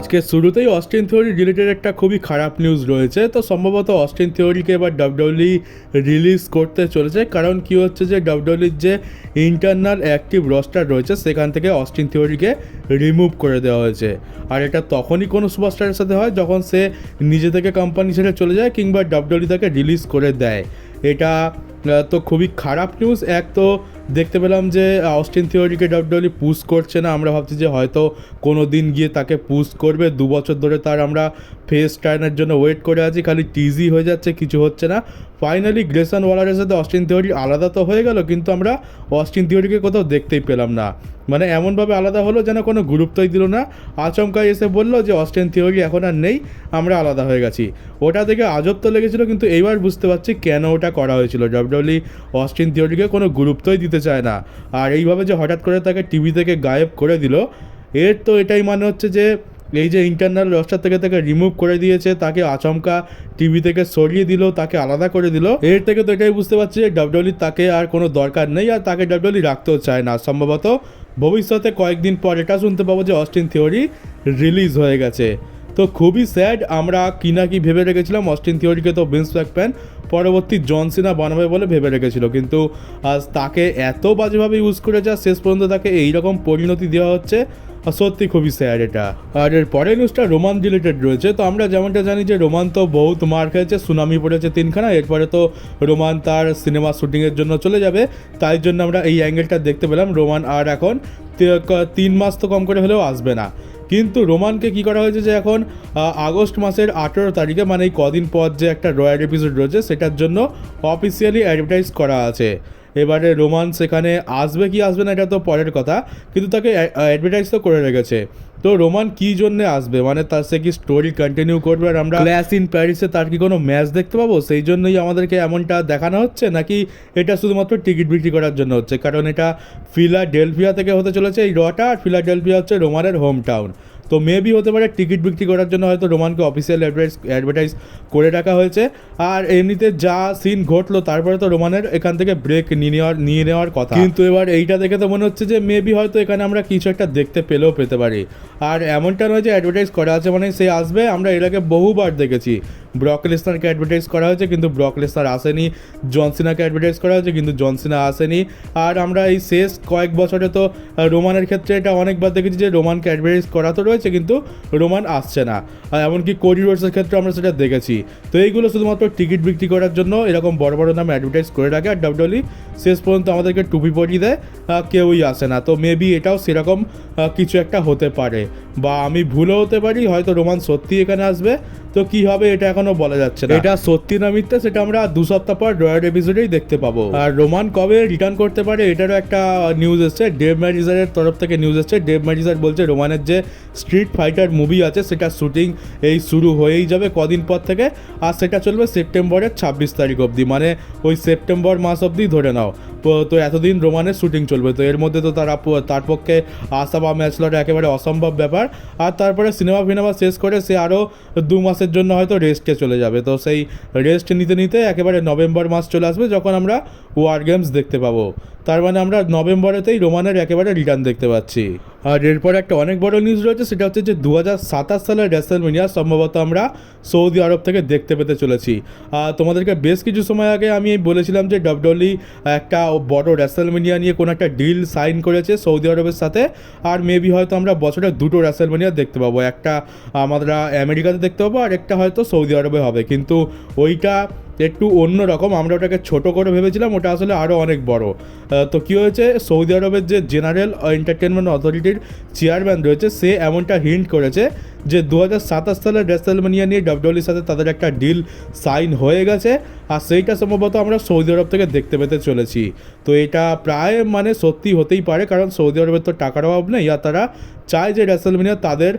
আজকে শুরুতেই Austin theory related একটা খুবই খারাপ নিউজ রয়েছে। তো সম্ভবত অস্টিন থিওরিকে এবার ডাব্লিউডব্লিউই রিলিজ করতে চলেছে, কারণ কি হচ্ছে যে ডাব্লিউডব্লিউর যে ইন্টারনাল অ্যাক্টিভ রস্টার রয়েছে সেখান থেকে অস্টিন থিওরিকে রিমুভ করে দেওয়া হয়েছে। আর এটা তখনই কোনো সুপারস্টারের সাথে হয় যখন সে নিজে থেকে কোম্পানি ছেড়ে চলে যায় কিংবা ডাব্লিউডব্লিউ তাকে রিলিজ করে দেয়। এটা তো খুবই খারাপ নিউজ। এক তো দেখতে পেলাম যে অস্টিন থিওরিকে ডাব্লিউডব্লিউ পুশ করছে না। আমরা ভাবছি যে হয়তো কোনো দিন গিয়ে তাকে পুশ করবে। 2 বছর ধরে তার আমরা ফেস টার্নের জন্য ওয়েট করে আছি, খালি টিজি হয়ে যাচ্ছে, কিছু হচ্ছে না। ফাইনালি গ্রেসন ওয়ালারের সাথে অস্টিন থিওরি আলাদা তো হয়ে গেল, কিন্তু আমরা অস্টিন থিওরিকে কোথাও দেখতেই পেলাম না। মানে এমনভাবে আলাদা হলো যেন কোনো গুরুত্বই দিল না। আচমকাই এসে বললো যে অস্টিন থিওরি এখন আর নেই, আমরা আলাদা হয়ে গেছি। ওটা দেখে আজব তো লেগেছিলো, কিন্তু এইবার বুঝতে পারছি কেন ওটা করা হয়েছিল। ডাব্লিউডব্লিউ অস্টিন থিওরিকে কোনো গুরুত্বই দিতে চায় না। আর এইভাবে যে হঠাৎ করে তাকে টিভি থেকে গায়েব করে দিল, এর তো এটাই মানে হচ্ছে যে এই যে ইন্টারনাল রস্টার থেকে তাকে রিমুভ করে দিয়েছে, তাকে আচমকা টিভি থেকে সরিয়ে দিল, তাকে আলাদা করে দিল। এর থেকে তো এটাই বুঝতে পারছি যে ডাব্লিউডব্লিউ তাকে আর কোনো দরকার নেই, আর তাকে ডাব্লিউডব্লিউ রাখতেও চায় না। সম্ভবত ভবিষ্যতে কয়েকদিন পর এটা শুনতে পাবো যে অস্টিন থিওরি রিলিজ হয়ে গেছে। তো খুবই স্যাড। আমরা কি না কি ভেবে রেখেছিলাম অস্টিন থিওরিকে তো ভিন্স ম্যাকম্যান পরবর্তী জন সিনা বানাবে বলে ভেবে রেখেছিল, কিন্তু আজ তাকে এত বাজেভাবে ইউজ করে যা শেষ পর্যন্ত তাকে এইরকম পরিণতি দেওয়া হচ্ছে, সত্যি খুবই স্যাড এটা। আর এর পরের নিউজটা রোমান রিলেটেড রয়েছে। তো আমরা যেমনটা জানি যে রোমান তো বহুত মার খেয়েছে, সুনামি পড়েছে 3খানা। এরপরে তো রোমান তার সিনেমা শুটিংয়ের জন্য চলে যাবে, তাই জন্য আমরা এই অ্যাঙ্গেলটা দেখতে পেলাম। রোমান আর এখন 3 মাস তো কম করে হলেও আসবে না। কিন্তু রোমানকে কি করা হয়েছে যে এখন আগস্ট মাসের 18 তারিখে, মানে এই কদিন পর যে একটা রয়্যাল এপিসোড রয়েছে সেটার জন্য অফিসিয়ালি অ্যাডভার্টাইজ করা আছে। এবারে রোমান সেখানে আসবে কি আসবে না এটা তো পরের কথা, কিন্তু তাকে অ্যাডভার্টাইজ তো করে রেখেছে। তো রোমান কী জন্যে আসবে, মানে তার সে কি স্টোরি কন্টিনিউ করবে আর আমরা ক্ল্যাশ ইন প্যারিসে তার কি কোনো ম্যাচ দেখতে পাবো, সেই জন্যই আমাদেরকে এমনটা দেখানো হচ্ছে, নাকি এটা শুধুমাত্র টিকিট বিক্রি করার জন্য হচ্ছে? কারণ এটা ফিলাডেলফিয়া থেকে হতে চলেছে এই রটা, আর ফিলাডেলফিয়া হচ্ছে রোমানের হোম টাউন। তো মেবি হতে পারে টিকিট বিক্রি করার জন্য হয়তো রোমানকে অফিসিয়াল অ্যাডভার্টাইজ করে রাখা হয়েছে। আর এমনিতে যা সিন ঘটলো তারপরে তো রোমানের এখান থেকে ব্রেক নিয়ে নেওয়ার কথা, কিন্তু এবার এইটা দেখে তো মনে হচ্ছে যে মেবি হয়তো এখানে আমরা কিছু একটা দেখতে পেতে পারি। আর এমনটা নয় যে অ্যাডভার্টাইজ করা আছে মানে সে আসবে। আমরা এর আগে বহুবার দেখেছি ব্রক লেসনারকে অ্যাডভার্টাইজ করা হয়েছে কিন্তু ব্রক লেসনার আসেনি, জন সিনাকে অ্যাডভার্টাইজ করা হয়েছে কিন্তু জন সিনা আসেনি। আর আমরা এই শেষ কয়েক বছরে তো রোমানের ক্ষেত্রে এটা অনেকবার দেখেছি যে রোমানকে অ্যাডভার্টাইজ করা তো রয়েছে কিন্তু রোমান আসছে না। আর এমনকি কোডি রোডসের ক্ষেত্রে আমরা সেটা দেখেছি। তো এইগুলো শুধুমাত্র টিকিট বিক্রি করার জন্য এরকম বড় বড় নামে অ্যাডভার্টাইজ করে রাখে, আর ডাব্লিউডব্লিউ শেষ পর্যন্ত আমাদেরকে টুপি পরিয়ে দেয়, কেউই আসে না। তো মেবি এটাও সেরকম কিছু একটা হতে পারে, বা আমি ভুলও হতে পারি, হয়তো রোমান সত্যি এখানে আসবে। তো কি হবে এটা এখনো বলা যাচ্ছে না, এটা সত্যি না মিথ্যা সেটা আমরা 2 সপ্তাহ পর রয়্যাল এপিসোডেই দেখতে পাবো। আর রোমান কবে রিটার্ন করতে পারে এটারও একটা নিউজ এসছে, ডেভ ম্যারিজারের তরফ থেকে নিউজ এসছে। ডেভ ম্যারিজার বলছে রোমানের যে স্ট্রিট ফাইটার মুভি আছে সেটা শুটিং এই শুরু হয়েই যাবে কদিন পর থেকে, আর সেটা চলবে সেপ্টেম্বরের 26 তারিখ অবধি, মানে ওই সেপ্টেম্বর মাস অবধি ধরে নাও। তো এতদিন রোমানের শুটিং চলবে। তো এর মধ্যে তো তার পক্ষে আসা বা ম্যাচ লড়া একেবারে অসম্ভব ব্যাপার। আর তারপরে সিনেমা শেষ করে সে আরও 2 মাসের জন্য হয়তো রেস্টে চলে যাবে। তো সেই রেস্ট নিতে নিতে একেবারে নভেম্বর মাস চলে আসবে যখন আমরা ওয়ার গেমস দেখতে পাবো। তার মানে আমরা নভেম্বরেতেই রোমানের একেবারে রিটার্ন দেখতে পাচ্ছি। আর এরপর একটা অনেক বড় নিউজ রয়েছে, সেটা হচ্ছে যে 2027 সালের রেসলম্যানিয়া সম্ভবত আমরা সৌদি আরব থেকে দেখতে পেতে চলেছি। তোমাদেরকে বেশ কিছু সময় আগে আমি বলেছিলাম যে ডাব্লিউডব্লিউ একটা বড় রেসলম্যানিয়া নিয়ে কোনো একটা ডিল সাইন করেছে সৌদি আরবের সাথে। আর মেবি হয়তো আমরা বছরে 2টো রেসলম্যানিয়া দেখতে পাবো, একটা আমরা আমেরিকাতে দেখতে পাবো আর একটা হয়তো সৌদি আরবে হবে। কিন্তু ওইটা একটু অন্য রকম, আমরা ওটাকে ছোট করে ভেবেছিলাম, ওটা আসলে আরও অনেক বড়। তো কী হয়েছে, সৌদি আরবের যে জেনারেল এন্টারটেনমেন্ট অথরিটির চেয়ারম্যান রয়েছে সে এমনটা হিন্ট করেছে যে 2027 সালের রেসলম্যানিয়া নিয়ে ডাব্লিউডব্লিউর সাথে তাদের একটা ডিল সাইন হয়ে গেছে, আর সেইটা সম্ভবত আমরা সৌদি আরব থেকে দেখতে পেতে চলেছি। তো এটা প্রায় মানে সত্যি হতেই পারে, কারণ সৌদি আরবের তো টাকার অভাব নেই, আর তারা চায় যে রেসলম্যানিয়া তাদের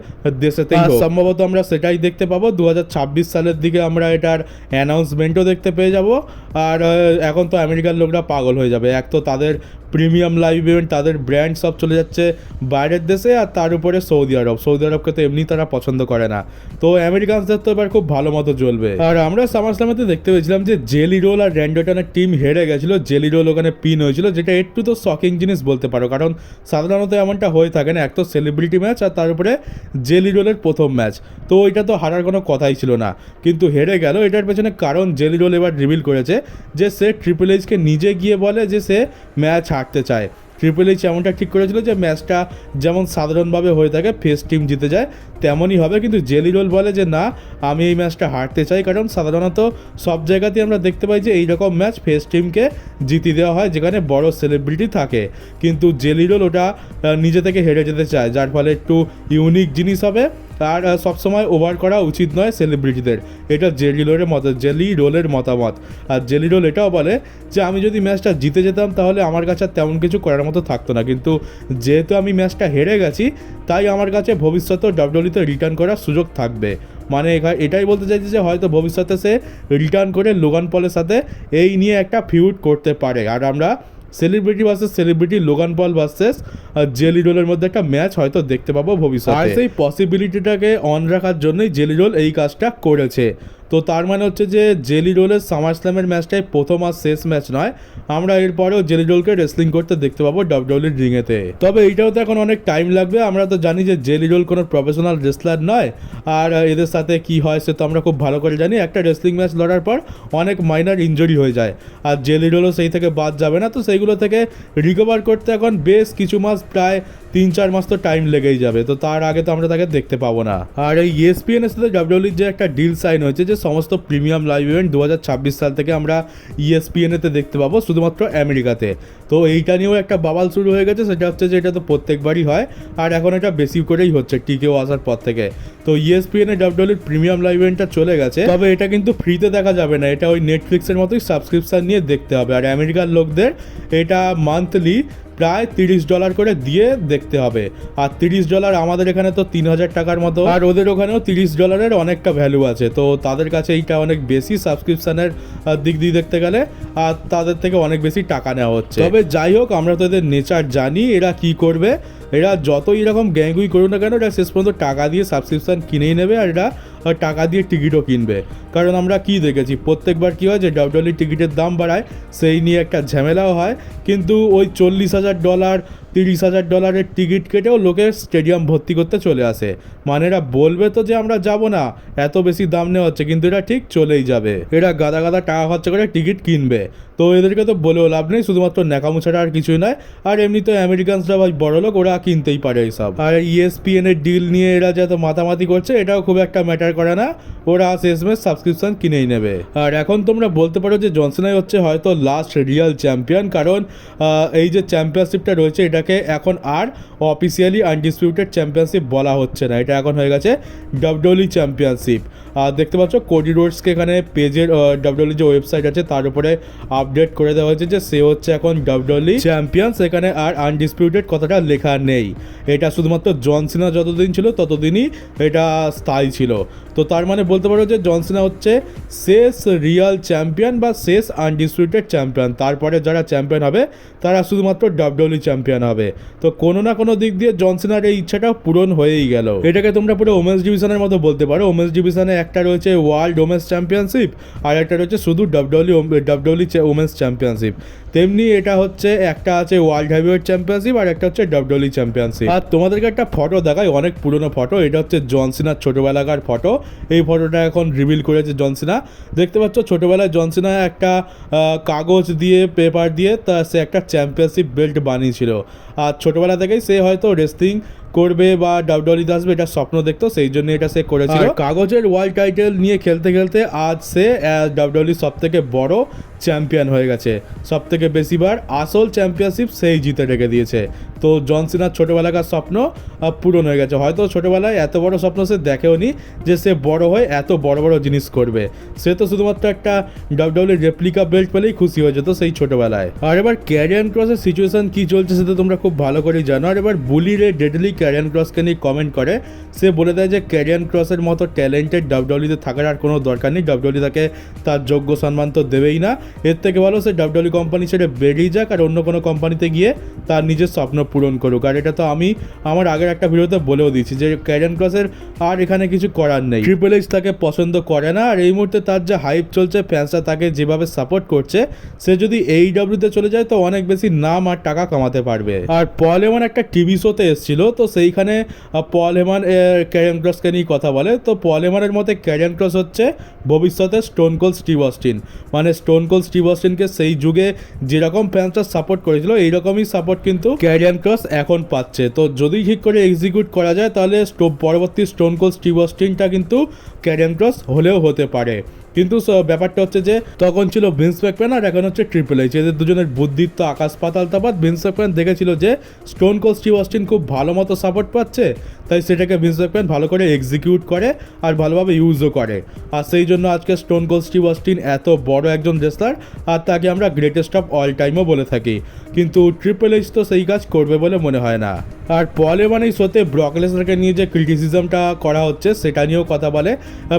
দেশেতেই হোক। সম্ভবত আমরা সেটাই দেখতে পাবো 2026 সালের দিকে আমরা এটার অ্যানাউন্সমেন্টও দেখতে পেয়ে যাব। আর এখন তো আমেরিকার লোকরা পাগল হয়ে যাবে, এক তো তাদের প্রিমিয়াম লাইভ ইভেন্ট, তাদের ব্র্যান্ড সব চলে যাচ্ছে বাইরের দেশে, আর তার উপরে সৌদি আরবকে তো এমনি তারা পছন্দ করে না। তো আমেরিকানসদের তো এবার খুব ভালো মতো জ্বলবে। আর আমরা সামারস্ল্যামেতে দেখতে পেয়েছিলাম যে জেলি রোল আর র্যান্ডোটনের টিম হেরে গেছিলো, জেলি রোল ওখানে পিন হয়েছিল, যেটা একটু তো শকিং জিনিস বলতে পারো, কারণ সাধারণত এমনটা হয়ে থাকে না। এক তো সেলিব্রিটি ম্যাচ আর তার উপরে জেলি রোলের প্রথম ম্যাচ, তো ওইটা তো হারার কোনো কথাই ছিল না, কিন্তু হেরে গেল। এটার পেছনে কারণ জেলি রোল এবার রিভিল করেছে যে সে ট্রিপল এইচকে নিজে গিয়ে বলে যে সে ম্যাচ হারতে চায়। ট্রিপল এইচ এমনটা ঠিক করেছিল যে ম্যাচটা যেমন সাধারণভাবে হয়ে থাকে ফেস টিম জিতে যায় তেমনই হবে, কিন্তু জেলি রোল বলে যে না, আমি এই ম্যাচটা হারতে চাই, কারণ সাধারণত সব জায়গাতেই আমরা দেখতে পাই যে এইরকম ম্যাচ ফেস টিমকে জিতিয়ে দেওয়া হয় যেখানে বড় সেলিব্রিটি থাকে, কিন্তু জেলি রোল ওটা নিজে থেকে হেরে যেতে চায়, যার ফলে একটু ইউনিক জিনিস হবে। আর সবসময় ওভার করা উচিত নয় সেলিব্রিটিদের, এটা জেলি রোলের মতামত। আর জেলি রোল এটাও বলে যে আমি যদি ম্যাচটা জিতে যেতাম তাহলে আমার কাছে তেমন কিছু করার মতো থাকতো না, কিন্তু যেহেতু আমি ম্যাচটা হেরে গেছি তাই আমার কাছে ভবিষ্যতেও ডাব্লিউডব্লিউইতে রিটার্ন করার সুযোগ থাকবে। মানে এটাই বলতে চাইছি যে হয়তো ভবিষ্যতে সে রিটার্ন করে লোগান পলের সাথে এই নিয়ে একটা ফিউড করতে পারে, আর আমরা celebrity versus celebrity, Logan Paul versus jelly রোলের মধ্যে একটা ম্যাচ হয়তো দেখতে পাবো ভবিষ্যতে। আর সেই পসিবিলিটিটাকে অন রাখার জন্যই জেলি রোল এই কাজটা করেছে। তো তার মানে হচ্ছে যে জেলি রোলের সামারস্ল্যামের ম্যাচটাই প্রথম আর শেষ ম্যাচ নয়, আমরা এরপরেও জেলি রোলকে রেসলিং করতে দেখতে পাবো ডাব্লিউডব্লিউইর রিংয়েতে। তবে এইটাও তো এখন অনেক টাইম লাগবে, আমরা তো জানি যে জেলি রোল কোনো প্রফেশনাল রেসলার নয়, আর এদের সাথে কি হয় সে তো আমরা খুব ভালো করে জানি। একটা রেসলিং ম্যাচ লড়ার পর অনেক মাইনার ইনজুরি হয়ে যায়, আর জেলি রোলও সেই থেকে বাদ যাবে না, তো সেইগুলো থেকে রিকভার করতে এখন বেশ কিছু মাস, প্রায় 3-4 মাস তো টাইম লেগেই যাবে, তো তার আগে তো আমরা তাকে দেখতে পাবো না। আর এই ESPN এর সাথে ডাব্লিউডব্লিউইর যে একটা ডিল সাইন হয়েছে যে সমস্ত প্রিমিয়াম লাইভ ইভেন্ট 2026 সাল থেকে আমরা ESPN এতে দেখতে পাবো শুধুমাত্র আমেরিকাতে। তো এইটা নিয়েও একটা বাবাল শুরু হয়ে গেছে, সেটা হচ্ছে যে এটা তো প্রত্যেকবারই হয়, আর এখন এটা বেশি করেই হচ্ছে টিকেও আসার পর থেকে। তো ESPN এ ডাব্লিউডব্লিউইর প্রিমিয়াম লাইভ ইভেন্টটা চলে গেছে, তবে এটা কিন্তু ফ্রিতে দেখা যাবে না, এটা ওই নেটফ্লিক্সের মতোই সাবস্ক্রিপশন নিয়ে দেখতে হবে। আর আমেরিকার লোকদের এটা মান্থলি প্রায় $30 করে দিয়ে দেখতে হবে, আর $30 আমাদের এখানে তো 3000 টাকার মতো, আর ওদের ওখানেও $30 অনেকটা ভ্যালু আছে, তো তাদের কাছে এইটা অনেক বেশি সাবস্ক্রিপশনের দিক দিয়ে দেখতে গেলে, আর তাদের থেকে অনেক বেশি টাকা নেওয়া হচ্ছে। তবে যাই হোক, আমরা তো এদের নেচার জানি, এরা কি করবে, এরা যতই এরকম গ্যাঙ্গুই করুক না কেন, এরা শেষ পর্যন্ত টাকা দিয়ে সাবস্ক্রিপশন কিনেই নেবে, আর এরা টাকা দিয়ে টিকিটও কিনবে। কারণ আমরা কি দেখেছি, প্রত্যেকবার কী হয় যে ডাব্লিউডব্লিউই টিকিটের দাম বাড়ায়, সেই নিয়ে একটা ঝামেলাও হয়, কিন্তু ওই $40,000 $30,000 টিকিট কেটেও লোকে স্টেডিয়াম ভর্তি করতে চলে আসে। মানে এরা বলবে তো যে আমরা যাব না, এত বেশি দাম নেওয়া হচ্ছে, কিন্তু এরা ঠিক চলেই যাবে, এরা গাদা গাদা টাকা খরচা করে টিকিট কিনবে। তো এদেরকে তো বলেও লাভ নেই, শুধুমাত্র ন্যাকামো ছাড়া আর কিছুই নয়। আর এমনি তো আমেরিকানসরা ভাই বড় লোক, ওরা কিনতেই পারে এইসব। আর ESPN এর ডিল নিয়ে এরা যত মাতামাতি করছে, এটাও খুব একটা ম্যাটার করে না, ওরা শেষমেশ সাবস্ক্রিপশন কিনেই নেবে। আর এখন তোমরা বলতে পারো যে জন সিনাই হচ্ছে হয়তো লাস্ট রিয়াল চ্যাম্পিয়ন, কারণ এই যে চ্যাম্পিয়নশিপটা রয়েছে এটাকে এখন আর অফিসিয়ালি আনডিসপিউটেড চ্যাম্পিয়নশিপ বলা হচ্ছে না, এটা এখন হয়ে গেছে ডাব্লিউডব্লিউই চ্যাম্পিয়নশিপ। আর দেখতে পাচ্ছ কোডি রোডসকে এখানে পেজের ডাব্লিউডব্লিউই যে ওয়েবসাইট আছে তার উপরে আপডেট করে দেওয়া হয়েছে যে সে হচ্ছে এখন ডাব্লিউডব্লিউই চ্যাম্পিয়ন, সেখানে আর আনডিসপিউটেড কথাটা লেখা নেই। এটা শুধুমাত্র জন সিনা যতদিন ছিল ততদিনই এটা স্থায়ী ছিল। তো তার মানে বলতে পারো যে জন সিনা হচ্ছে শেষ রিয়াল চ্যাম্পিয়ন বা শেষ আনডিসপিউটেড চ্যাম্পিয়ন, তারপরে যারা চ্যাম্পিয়ন হবে তারা শুধুমাত্র ডাব্লিউডব্লিউই চ্যাম্পিয়ন হবে। তো কোনো না কোনো দিক দিয়ে জন সিনার এই ইচ্ছাটা পূরণ হয়েই গেল। এটাকে তোমরা পুরো ওমেন্স ডিভিশনের মতো বলতে পারো। ওমেন্স ডিভিশনে একটা রয়েছে ওয়ার্ল্ড ওমেন্স চ্যাম্পিয়নশিপ, আর একটা রয়েছে শুধু ডাব্লিউডব্লিউই ওমেন্স চ্যাম্পিয়নশিপ। তেমনি এটা হচ্ছে একটা আছে ওয়ার্ল্ড হেভিওয়েট চ্যাম্পিয়নশিপ, আর একটা হচ্ছে ডাব্লিউডব্লিউই চ্যাম্পিয়নশিপ। আর তোমাদেরকে একটা ফটো দেখাই, অনেক পুরনো ফটো, এটা হচ্ছে জন সিনার ছোটোবেলাকার ফটো। এই ফটোটা এখন রিভিল করেছে জন সিনা। দেখতে পাচ্ছ ছোটোবেলায় জন সিনা একটা কাগজ দিয়ে, পেপার দিয়ে সে একটা চ্যাম্পিয়নশিপ বেল্ট বানিয়েছিল, আর ছোটোবেলা থেকেই সে হয়তো রেসলিং করবে বা ডাব্লিউডব্লিউইতে আসবে এটা স্বপ্ন দেখতো, সেই জন্য এটা সে করেছিল। কাগজের ওয়ার্ল্ড টাইটেল নিয়ে খেলতে খেলতে আজ সে ডাব্লিউডব্লিউই সব থেকে বড় চ্যাম্পিয়ন হয়ে গেছে, সব থেকে বেশিবার আসল চ্যাম্পিয়নশিপ সেই জিতে রেখে দিয়েছে। তো জন সিনার ছোটোবেলাকার স্বপ্ন পূরণ হয়ে গেছে। হয়তো ছোটোবেলায় এত বড় স্বপ্ন সে দেখেও নি যে সে বড় হয়ে এত বড় বড় জিনিস করবে, সে তো শুধুমাত্র একটা ডাব্লিউডব্লিউই রেপ্লিকা বেল্ট পেলেই খুশি হয়ে যেত সেই ছোটোবেলায়। আর এবার ক্যারিয়ান ক্রসের সিচুয়েশন কী চলছে সেটা তোমরা খুব ভালো করেই জানো। আর এবার বুলি রে ডেডলি ক্যারিয়ান ক্রসকে নিয়ে কমেন্ট করে, সে বলে দেয় যে ক্যারিয়ান ক্রসের মতো ট্যালেন্টেড ডাব্লিউডব্লিউতে থাকার আর কোনো দরকার নেই, ডাব্লিউডব্লিউ তাকে তার যোগ্য সম্মান তো দেবেই না, এর থেকে ভালো সে ডাব্লিউডব্লিউ কোম্পানি ছেড়ে বেরিয়ে যাক আর অন্য কোনো কোম্পানিতে গিয়ে তার নিজের স্বপ্ন পূরণ করুক। আর এটা তো আমি আমার আগের একটা ভিডিওতে বলেও দিয়েছি যে ক্যারিয়ান ক্রসের আর এখানে কিছু করার নেই, ট্রিপল এইচ তাকে পছন্দ করে না। আর এই মুহূর্তে তার যে হাইপ চলছে, ফ্যান্সরা তাকে যেভাবে সাপোর্ট করছে, সে যদি AEW-তে চলে যায় তো অনেক বেশি নাম আর টাকা কামাতে পারবে। আর পল হেমান একটা টিভি শোতে এসেছিল, তো সেইখানে পল হেমান ক্যারিয়ান ক্রসকে নিয়ে কথা বলে। তো পল হেমানের মতে ক্যারিয়ান ক্রস হচ্ছে ভবিষ্যতে স্টোন কোল্ড স্টিভ অস্টিন, মানে স্টোন কোল্ড স্টিভ অস্টিনকে সেই যুগে যেরকম ফ্যান্সরা সাপোর্ট করেছিল এইরকমই সাপোর্ট কিন্তু ক্যারিয়ান ক্রস এখন পাচ্ছে। তো যদি ঠিক করে এক্সিকিউট করা যায় তাহলে পরবর্তী স্টোন কোল্ড স্টিভ অস্টিনটা কিন্তু ক্যারিয়ান ক্রস হলেও হতে পারে। কিন্তু ব্যাপারটা হচ্ছে যে তখন ছিল ভিন্স ম্যাকম্যান আর এখন হচ্ছে ট্রিপল এইচ, এদের দুজনের বুদ্ধির তো আকাশ পাতাল তফাৎ। ভিন্স ম্যাকম্যান দেখেছিল যে স্টোন কোল্ড স্টিভ অস্টিন খুব ভালো মতো সাপোর্ট পাচ্ছে, তাই সেটাকে ভিন্স ম্যাকম্যান ভালো করে এক্সিকিউট করে আর ভালোভাবে ইউজও করে। আর সেই জন্য আজকে স্টোন কোল্ড স্টিভ অস্টিন এত বড় একজন রেসলার আর তাকে আমরা গ্রেটেস্ট অফ অল টাইমও বলে থাকি। কিন্তু ট্রিপল এইচ তো সেই কাজ করবে বলে মনে হয় না। আর পল হেমান এই শোতে ব্রক লেসনারকে নিয়ে যে ক্রিটিসিজমটা করা হচ্ছে সেটা নিয়েও কথা বলে।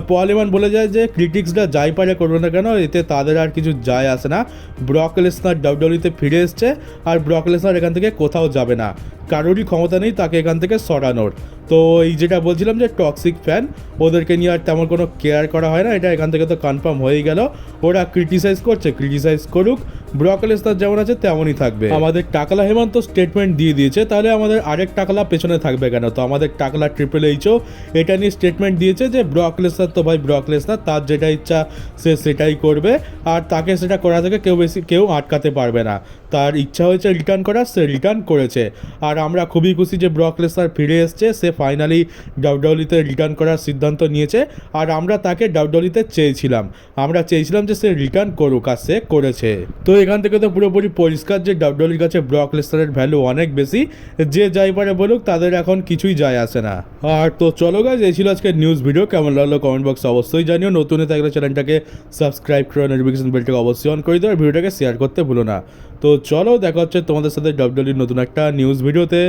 পল হেমান বলে যায় যে ক্রিটিক্সরা যাই পারে করবে না কেন, এতে তাদের আর কিছু যায় আসে না। ব্রক লেসনার ডাব্লিউডব্লিউতে ফিরে এসছে আর ব্রক লেসনার এখান থেকে কোথাও যাবে না, কারোরই ক্ষমতা নেই তাকে এখান থেকে সরানোর। তো এই যেটা বলছিলাম যে টক্সিক ফ্যান, ওদেরকে নিয়ে আর তেমন কোনো কেয়ার করা হয় না, এটা এখান থেকে তো কনফার্ম হয়েই গেল। ওরা ক্রিটিসাইজ করছে, ক্রিটিসাইজ করুক, ব্রক লেসনার যেমন আছে তেমনই থাকবে। আমাদের টাকলা হেমান তো স্টেটমেন্ট দিয়ে দিয়েছে, তাহলে আমাদের আরেক টাকলা পেছনে থাকবে কেন? তো আমাদের টাকলা ট্রিপল এইচও এটা নিয়ে স্টেটমেন্ট দিয়েছে যে ব্রক লেসনার তো ভাই ব্রক লেসনার, তার যেটা ইচ্ছা সে সেটাই করবে আর তাকে সেটা করা থেকে কেউ আটকাতে পারবে না। তার ইচ্ছা হয়েছে রিটার্ন করার, সে রিটার্ন করেছে। আর আমরা খুবই খুশি যে ব্রক লেসনার ফিরে এসছে, সে ফাইনালি ডাব্লিউডব্লিউতে রিটার্ন করার সিদ্ধান্ত নিয়েছে। আর আমরা তাকে ডাব্লিউডব্লিউতে চেয়েছিলাম, আমরা চেয়েছিলাম যে সে রিটার্ন করুক আর সে করেছে। তো এখান থেকে তো পুরোপুরি পরিষ্কার যে ডাব্লিউডব্লিউর কাছে ব্রক লেসনারের ভ্যালু অনেক বেশি, যে যাই পারে বলুক তাদের এখন কিছুই যায় আসে না। আর তো চলো গাইজ, এই ছিল আজকে নিউজ ভিডিও। কেমন লাগলো কমেন্ট বক্সে অবশ্যই জানিও। নতুন থাকলে চ্যানেলটাকে সাবস্ক্রাইব করে নোটিফিকেশন বেলটাকে অবশ্যই অন করে দিও আর ভিডিওটাকে শেয়ার করতে ভুলো না। তো চলো দেখা হচ্ছে তোমাদের সাথে ডাব্লিউডব্লিউর নতুন একটা নিউজ ভিডিওতে।